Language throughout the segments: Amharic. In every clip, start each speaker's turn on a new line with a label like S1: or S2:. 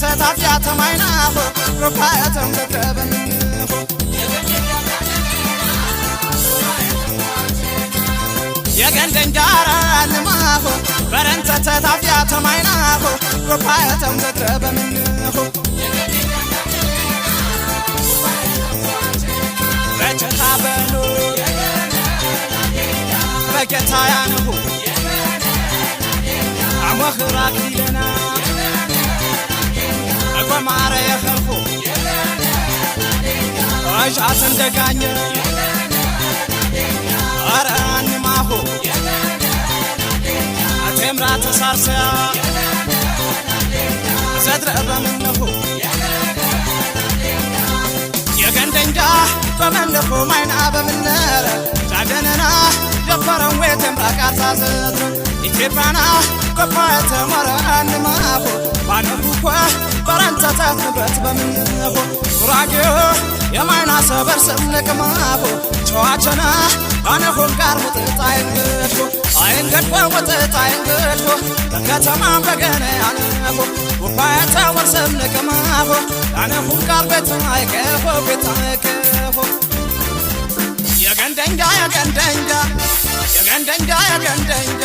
S1: ተታፊያ ተማይናሁ ሩፓያተም ተከበምሁ የገንደንጃራ ንማሁ በረንተ ተታፊያ ተማይናሁ ሩፓያተም ተከበምሁ በቸታበኑ በጌታያንሁ አሞኽራክ ይለና እቆማረ የኸርኩ አሻት እንደጋኘ አረ አንማሁ አቴምራ ተሳርሰያ ዘድረበምነሁ የገንደንጃ በመንደፉ ማይና በምነረ ጃደነና ደፈረን ወይተምራ ቃርሳ ዘድረ ኢትዮጵያና ቆፋተ መራንማሁ ባነፉኳ በረንተታት ንብረት በምንሁ ጉራጌዮ የማይና ሰበር ስምንቅማሁ ቸዋቸና ባነሁን ጋር ሙጥጥ አይንገድሁ አይንገድሁ ሙጥጥ አይንገድሁ በከተማም በገነ ያነሁ ጉባኤተ ወርሰም ንቅማሁ ያነሁን ጋር ቤት አይቀፎ ቤት አይቀፎ የገንደንጃ የገንደንጃ የገንደንጃ የገንደንጃ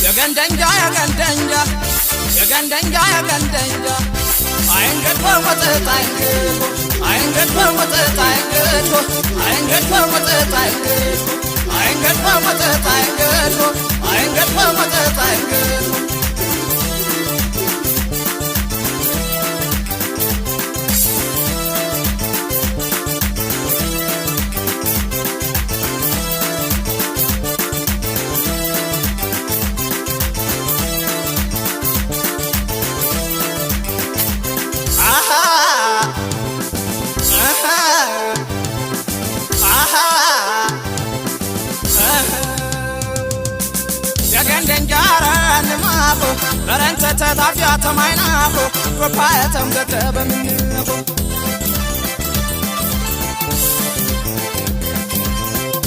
S1: የገንደንጃ የገንደንጃ የገንደንጃ የገንደንጃ አይንገድሁ ሙጥጥ አይንገድሁ አይንገድሁ ሙጥጥ አይንገድሁ አይንገድሁ ሙጥጥ አይንገድሁ አይንገድሁ ሙጥጥ አይንገድሁ አይንገድሁ ሙጥጥ አይንገድሁ የገንደንጃራ ንማሁ በረንተ ተታፊያ ተማይናሁ ሩፓያተም ተከበምሁ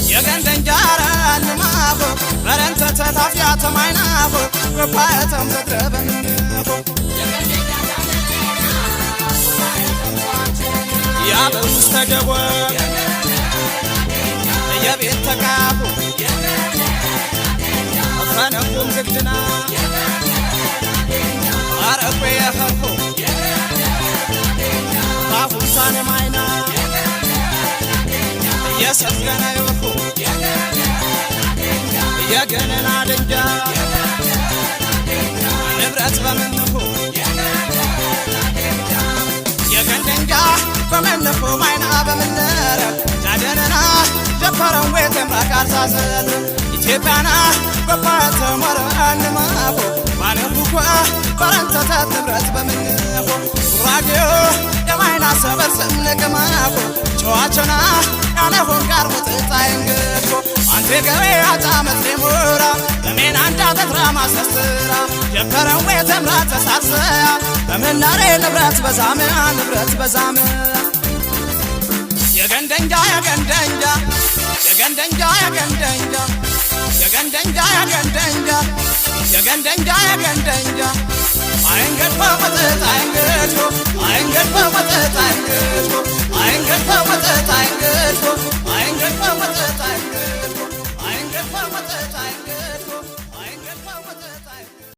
S1: የገንደንጃራ ንማሁ በረንተ ተታፊያ ተማይናሁ ሩፓያተም ተከበምሁ ያበውስተ ደቦ የቤት ተቃቡ ፈነኩም ዝግድና አረቆ የኸርኩ ባፉንሳን ማይና የሰገነ ይወርኩ የገነና ድንጃ ንብረት በምንሁ የገንደንጃ በምንሁ ማይና በምነረ ጃደነና ጀፈረን ወይተምራ ቃርሳ ዘድረ ኢትዮጵያና ቆፋተ መራንማሁ ባነፉኳ በረንተታት ንብረት በምንሁ ጉራጌዮ የማይና ሰበር ስምንቅማሁ ቸዋቸና ያነሁን ጋር ሙጥጥ አይንገድሁ አንቴ ገቤ አጫመት ሌሙራ በሜና እንዳተትራ ማሰስራ ጀፈረን ወይተምራ ተሳርሰያ በምናሬ ንብረት በዛምያ ንብረት በዛምያ የገንደንጃ የገንደንጃ የገንደንጃ የገንደንጃ የገንደንጃ የገንደንጃ የገንደንጃ የገንደንጃ አይንገድሁ ሙጥጥ አይንገድሁ አይንገድሁ ሙጥጥ አይንገድሁ አይንገድሁ ሙጥጥ አይንገድሁ አይንገድሁ ሙጥጥ አይንገድሁ አይንገድሁ ሙጥጥ